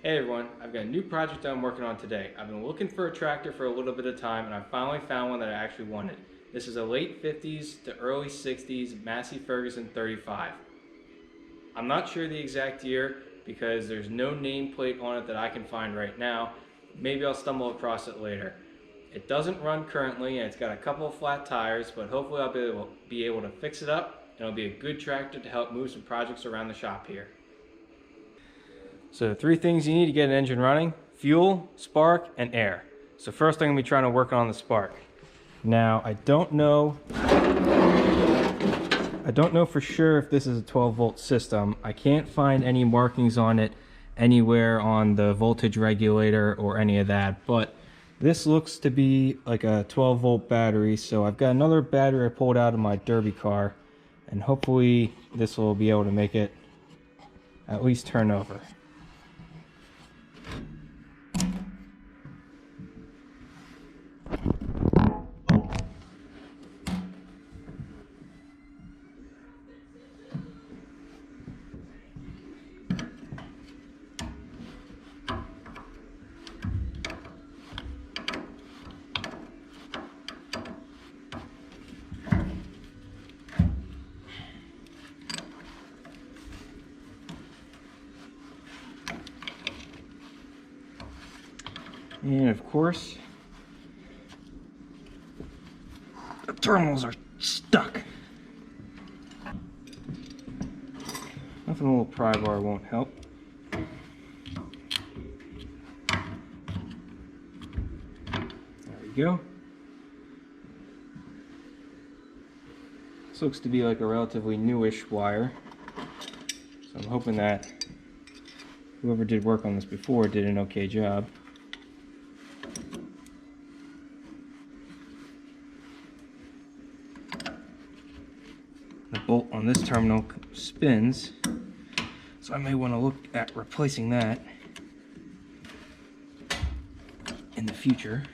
Hey everyone, I've got a new project I'm working on today. I've been looking for a tractor for a little bit of time and I finally found one that I actually wanted. This is a late 50s to early 60s Massey Ferguson 35. I'm not sure the exact year because there's no nameplate on it that I can find right now. Maybe I'll stumble across it later. It doesn't run currently and it's got a couple of flat tires, but hopefully I'll be able to fix it up and it'll be a good tractor to help move some projects around the shop here. So 3 things you need to get an engine running: fuel, spark, and air. So first I'm going to be trying to work on the spark. Now I don't know for sure if this is a 12-volt system. I can't find any markings on it anywhere on the voltage regulator or any of that, but this looks to be like a 12-volt battery. So I've got another battery I pulled out of my derby car, and hopefully this will be able to make it at least turn over. And of course, the terminals are stuck. Nothing a little pry bar won't help. There we go. This looks to be like a relatively newish wire, so I'm hoping that whoever did work on this before did an okay job. The bolt on this terminal spins, so I may want to look at replacing that in the future.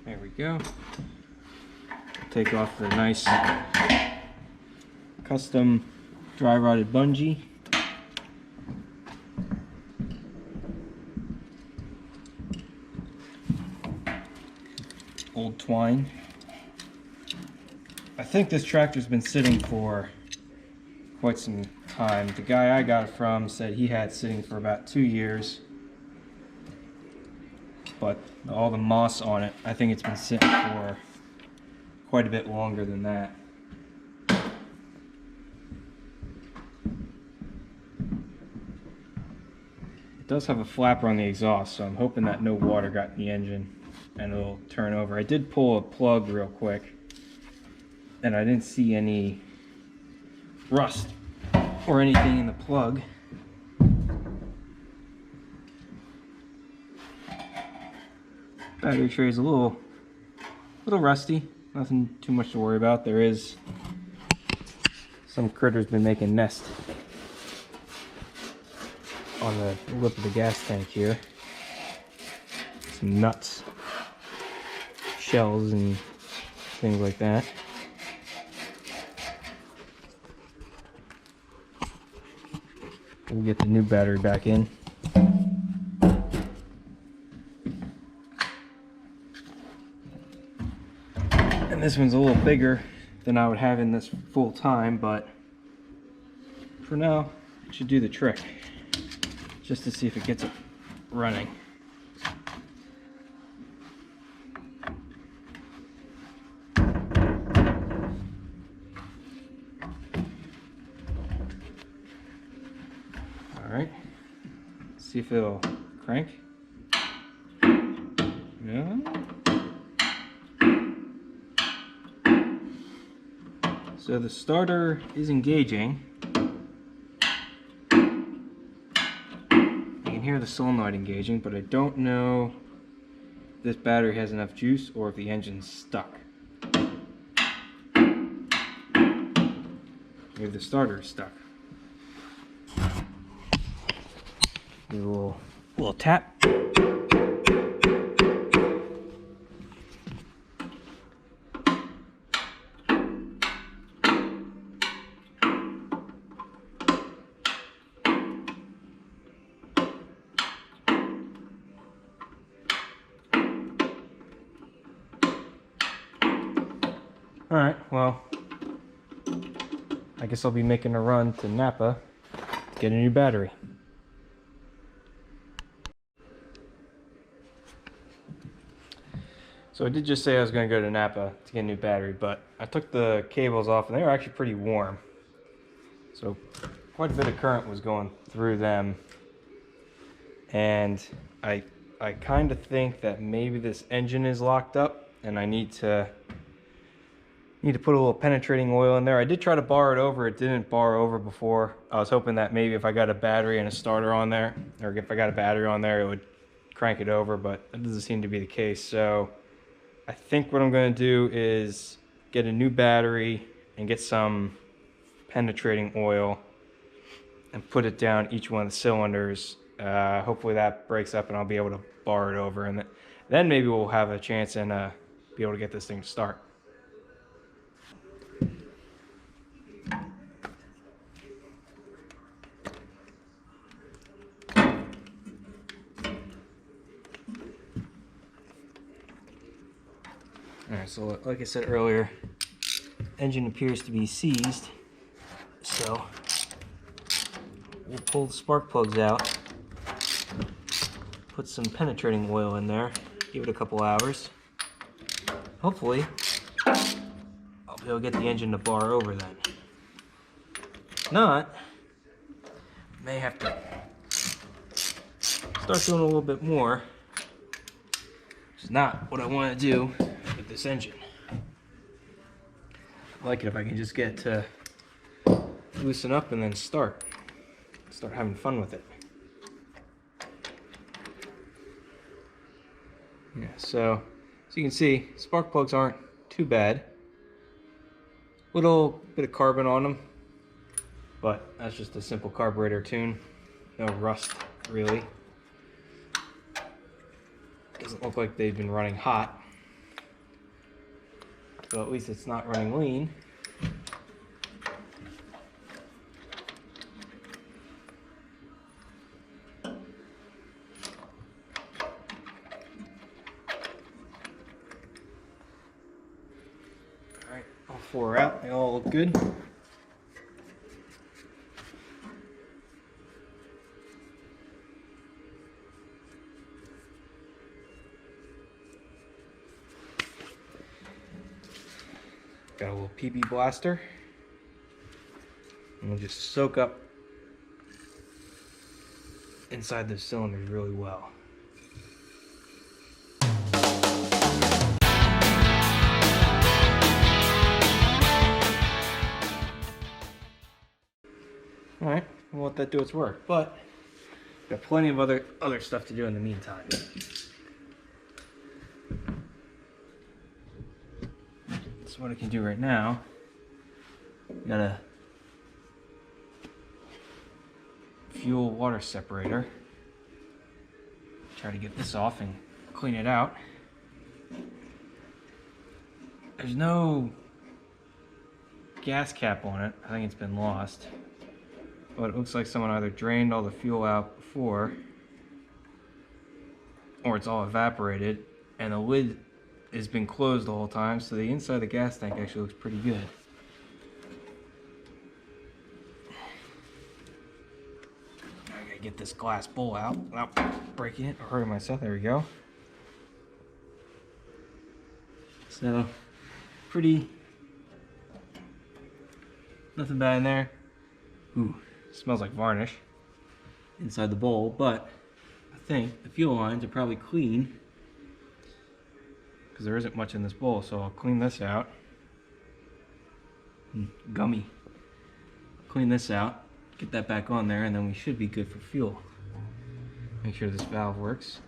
There we go. Take off the nice custom dry rotted bungee. Old twine. I think this tractor's been sitting for quite some time. The guy I got it from said he had it sitting for about 2 years, but all the moss on it, I think it's been sitting for quite a bit longer than that. It does have a flapper on the exhaust, so I'm hoping that no water got in the engine and it'll turn over. I did pull a plug real quick and I didn't see any rust or anything in the plug. Battery tray is a little rusty, nothing too much to worry about. There is some critters been making nests on the lip of the gas tank here. Some nuts, shells, and things like that. We'll get the new battery back in. And this one's a little bigger than I would have in this full time, but for now it should do the trick, just to see if it gets it running. Alright, see if it'll crank. Yeah. So the starter is engaging. I can hear the solenoid engaging, but I don't know if this battery has enough juice or if the engine's stuck. Maybe the starter is stuck. Give it a little tap. All right, well, I guess I'll be making a run to Napa to get a new battery. So I did just say I was going to go to Napa to get a new battery, but I took the cables off and they were actually pretty warm. So quite a bit of current was going through them. And I kind of think that maybe this engine is locked up and I need to put a little penetrating oil in there. I did try to bar it over. It didn't bar over before. I was hoping that maybe if I got a battery and a starter on there, or if I got a battery on there, it would crank it over, but that doesn't seem to be the case. So I think what I'm going to do is get a new battery and get some penetrating oil and put it down each one of the cylinders. Hopefully that breaks up and I'll be able to bar it over, and then maybe we'll have a chance and be able to get this thing to start. Alright, so like I said earlier, engine appears to be seized, so we'll pull the spark plugs out, put some penetrating oil in there, give it a couple hours. Hopefully, I'll be able to get the engine to bar over then. If not, may have to start doing a little bit more, which is not what I want to do with this engine. I like it if I can just get to loosen up and then start having fun with it. Yeah, so you can see, spark plugs aren't too bad. Little bit of carbon on them, but that's just a simple carburetor tune. No rust, really. Doesn't look like they've been running hot, so at least it's not running lean. Alright, all four are out. They all look good. Got a little PB blaster, and we'll just soak up inside the cylinders really well. Alright, we'll let that do its work, but got plenty of other stuff to do in the meantime. So what I can do right now, got a fuel water separator. Try to get this off and clean it out. There's no gas cap on it. I think it's been lost. But it looks like someone either drained all the fuel out before, or it's all evaporated, and the lid has been closed the whole time, so the inside of the gas tank actually looks pretty good. I gotta get this glass bowl out without breaking it or hurting myself. There we go. So, pretty, nothing bad in there. Ooh, smells like varnish inside the bowl, but I think the fuel lines are probably clean because there isn't much in this bowl, so I'll clean this out. Gummy. Clean this out, get that back on there, and then we should be good for fuel. Make sure this valve works.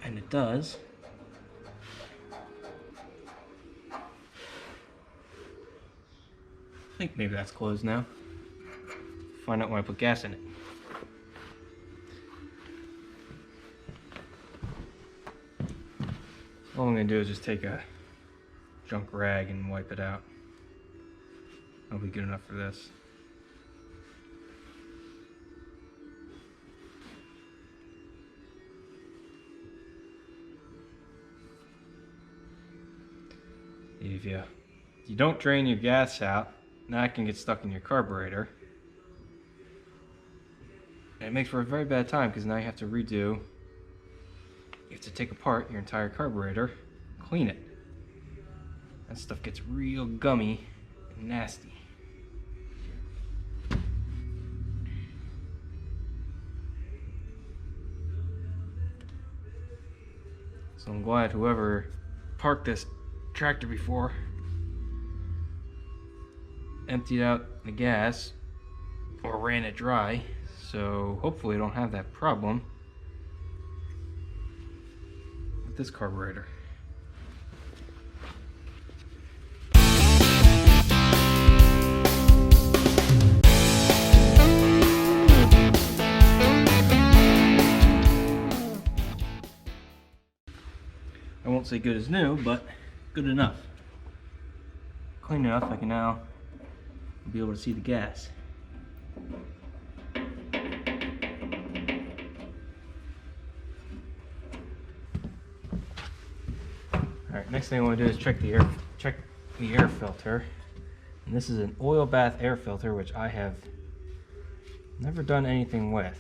And it does. I think maybe that's closed now. Find out when I put gas in it. All I'm going to do is just take a junk rag and wipe it out. That'll be good enough for this. especially if you don't drain your gas out, that can get stuck in your carburetor. And it makes for a very bad time because now you have to take apart your entire carburetor, clean it. That stuff gets real gummy and nasty. So I'm glad whoever parked this tractor before emptied out the gas or ran it dry, so hopefully I don't have that problem with this carburetor. I won't say good as new, but good enough. Clean enough I can now be able to see the gas. Alright, next thing I want to do is check the air filter. And this is an oil bath air filter, which I have never done anything with.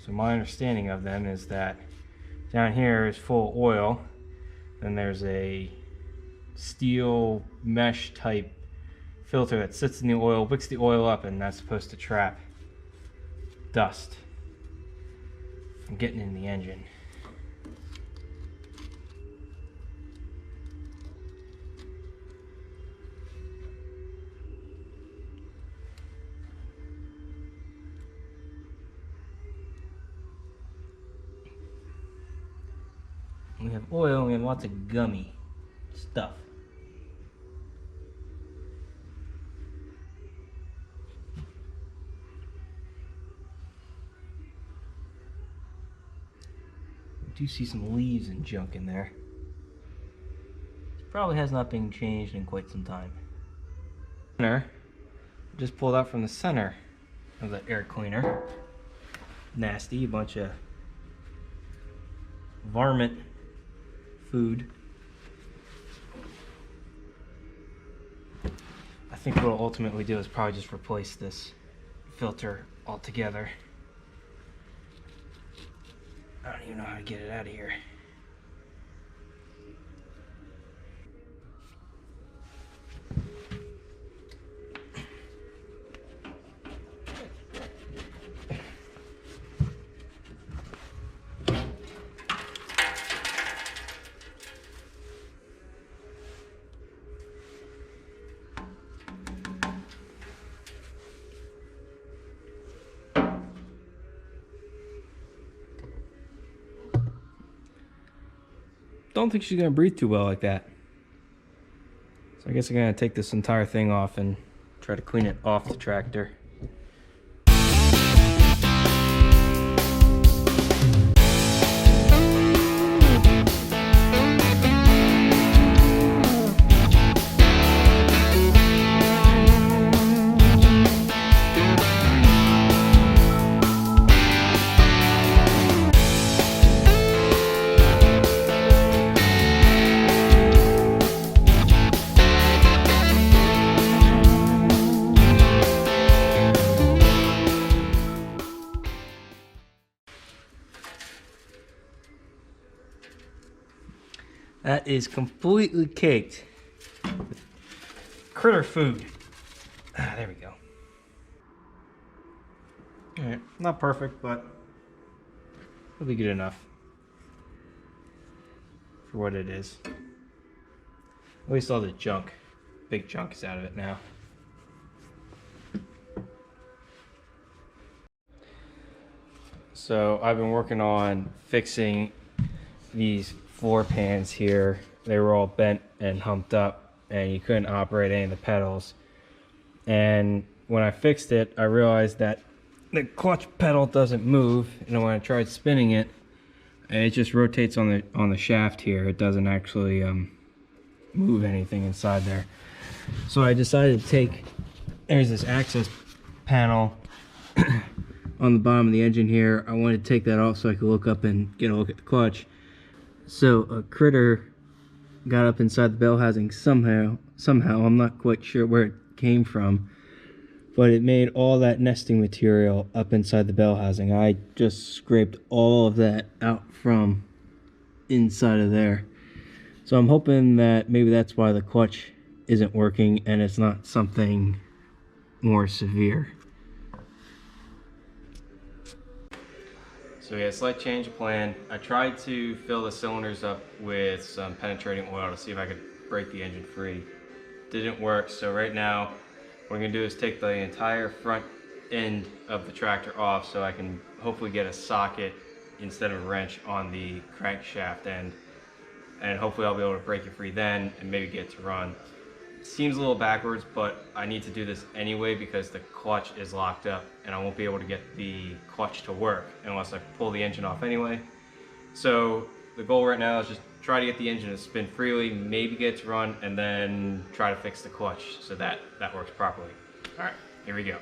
So my understanding of them is that down here is full oil, then there's a steel mesh type filter that sits in the oil, wicks the oil up, and that's supposed to trap dust from getting in the engine. We have oil and we have lots of gummy stuff. I do see some leaves and junk in there. This probably has not been changed in quite some time. Just pulled out from the center of the air cleaner. Nasty, a bunch of varmint food. I think what I'll ultimately do is probably just replace this filter altogether. I don't even know how to get it out of here. Don't think she's gonna breathe too well like that. So I guess I'm gonna take this entire thing off and try to clean it off the tractor. That is completely caked with critter food. Ah, there we go. Alright, not perfect, but it'll be good enough for what it is. At least all the junk, big chunk is out of it now. So I've been working on fixing these floor pans here. They were all bent and humped up and you couldn't operate any of the pedals. And when I fixed it, I realized that the clutch pedal doesn't move, and when I tried spinning it, it just rotates on the shaft here. It doesn't actually move anything inside there. So I decided to take, there's this access panel on the bottom of the engine here. I wanted to take that off so I could look up and get a look at the clutch. So a critter got up inside the bell housing somehow. I'm not quite sure where it came from, but it made all that nesting material up inside the bell housing. I just scraped all of that out from inside of there. So I'm hoping that maybe that's why the clutch isn't working and it's not something more severe. So yeah, slight change of plan. I tried to fill the cylinders up with some penetrating oil to see if I could break the engine free. Didn't work, so right now what I'm gonna do is take the entire front end of the tractor off so I can hopefully get a socket instead of a wrench on the crankshaft end, and hopefully I'll be able to break it free then and maybe get it to run. Seems a little backwards, but I need to do this anyway because the clutch is locked up and I won't be able to get the clutch to work unless I pull the engine off anyway. So the goal right now is just try to get the engine to spin freely, maybe get it to run, and then try to fix the clutch so that that works properly. All right, here we go.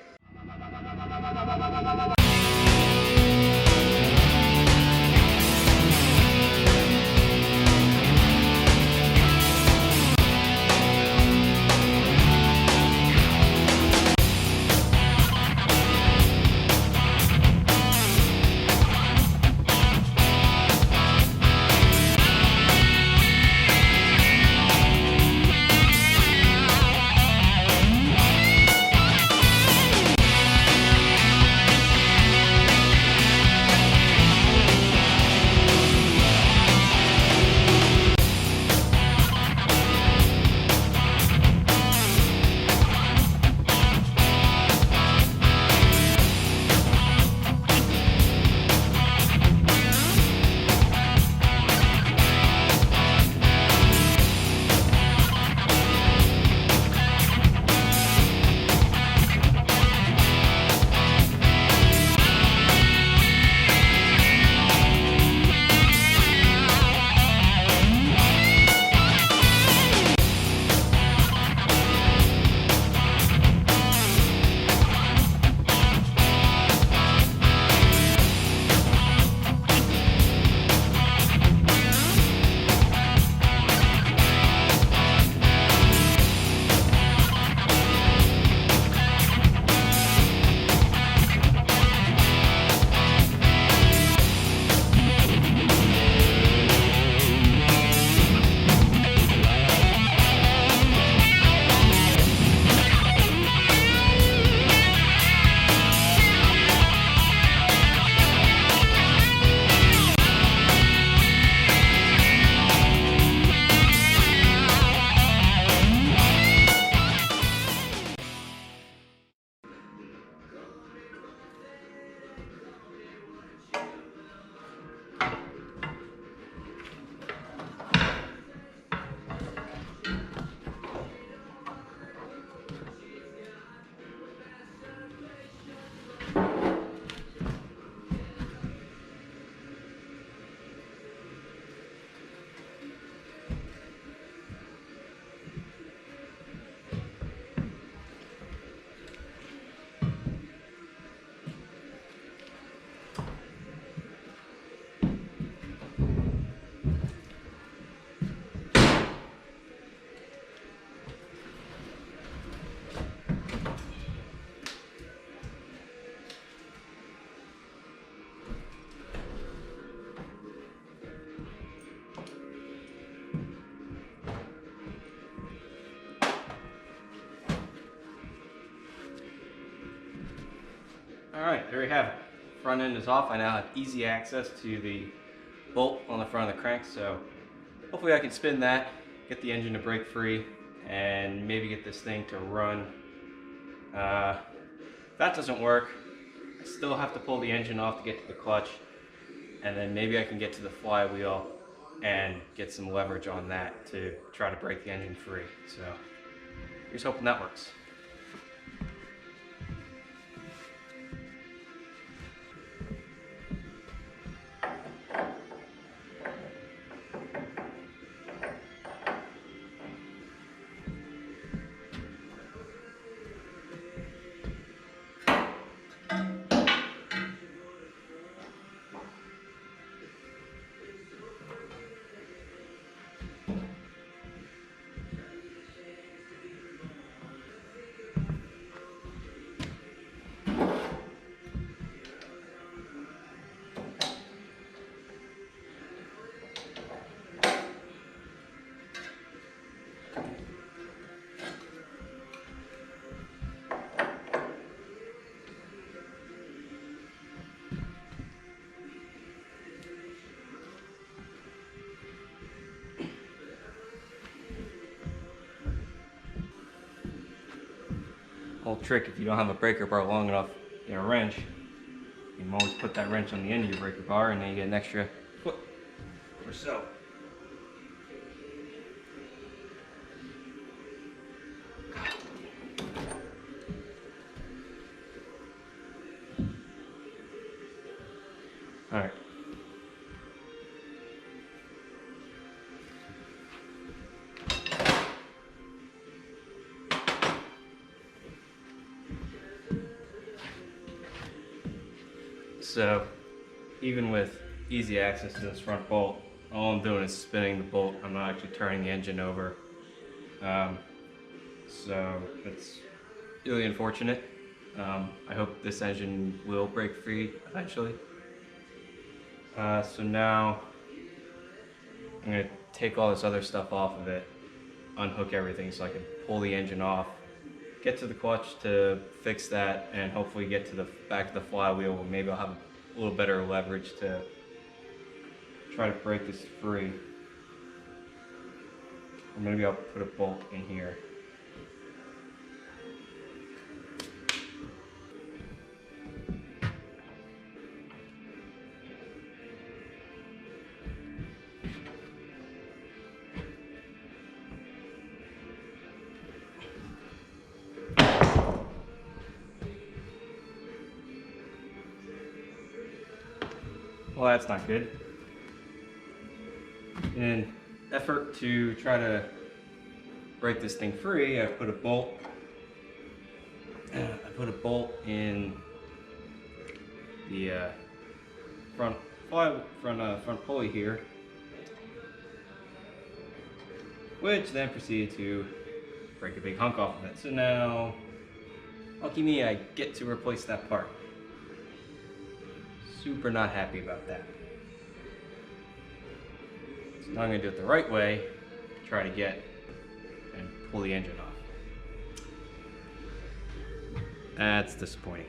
All right, there we have it. Front end is off. I now have easy access to the bolt on the front of the crank, so hopefully I can spin that, get the engine to break free, and maybe get this thing to run. If that doesn't work, I still have to pull the engine off to get to the clutch, and then maybe I can get to the flywheel and get some leverage on that to try to break the engine free. So here's hoping that works. whole trick, if you don't have a breaker bar long enough, get a wrench. You can always put that wrench on the end of your breaker bar, and then you get an extra foot or so. All right. So, even with easy access to this front bolt, all I'm doing is spinning the bolt. I'm not actually turning the engine over. So that's really unfortunate. I hope this engine will break free eventually. So now I'm gonna take all this other stuff off of it, unhook everything so I can pull the engine off, get to the clutch to fix that, and hopefully get to the back of the flywheel where maybe I'll have a little better leverage to try to break this free. Or maybe I'll put a bolt in here. Well, that's not good. In an effort to try to break this thing free, I put a bolt. In the front pulley here, which then proceeded to break a big hunk off of it. So now, lucky me, I get to replace that part. Super not happy about that. So now I'm going to do it the right way, try to get and pull the engine off. That's disappointing.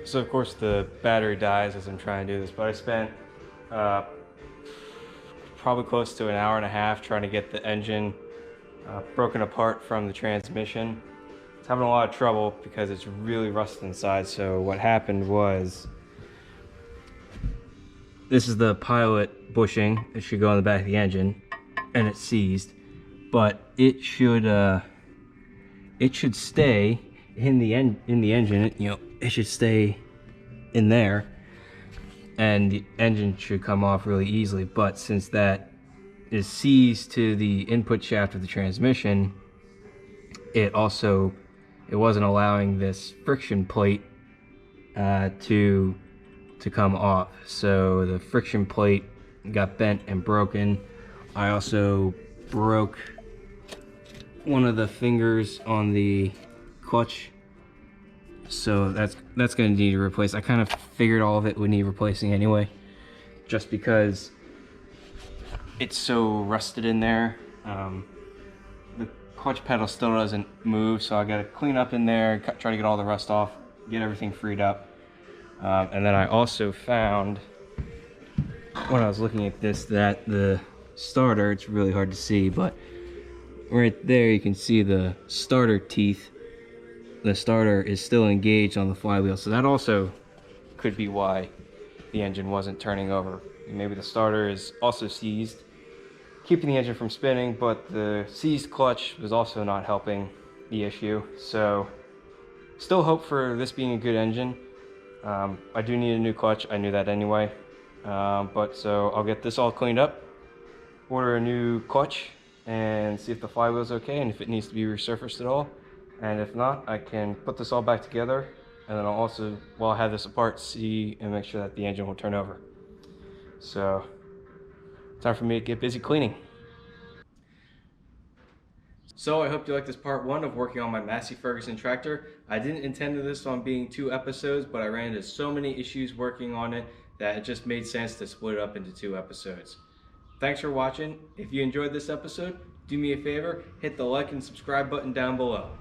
So of course the battery dies as I'm trying to do this, but I spent probably close to an hour and a half trying to get the engine broken apart from the transmission. It's having a lot of trouble because it's really rusted inside. So what happened was, this is the pilot bushing. It should go on the back of the engine, and it's seized, but it should stay in the engine. You know, it should stay in there, and the engine should come off really easily. But since that is seized to the input shaft of the transmission, it wasn't allowing this friction plate to come off. So the friction plate got bent and broken. I also broke one of the fingers on the clutch, so that's going to need to replace. I kind of figured all of it would need replacing anyway, just because it's so rusted in there. The clutch pedal still doesn't move, so I got to clean up in there, try to get all the rust off, get everything freed up. And then I also found, when I was looking at this, that the starter, it's really hard to see, but right there you can see the starter teeth the starter is still engaged on the flywheel, so that also could be why the engine wasn't turning over. Maybe the starter is also seized, keeping the engine from spinning, but the seized clutch was also not helping the issue. So still hope for this being a good engine. I do need a new clutch. I knew that anyway. But so I'll get this all cleaned up, order a new clutch, and see if the flywheel's okay and if it needs to be resurfaced at all. And if not, I can put this all back together, and then I'll also, while I have this apart, see and make sure that the engine will turn over. So, time for me to get busy cleaning. So I hope you liked this part 1 of working on my Massey Ferguson tractor. I didn't intend this on being 2 episodes, but I ran into so many issues working on it that it just made sense to split it up into 2 episodes. Thanks for watching. If you enjoyed this episode, do me a favor, hit the like and subscribe button down below.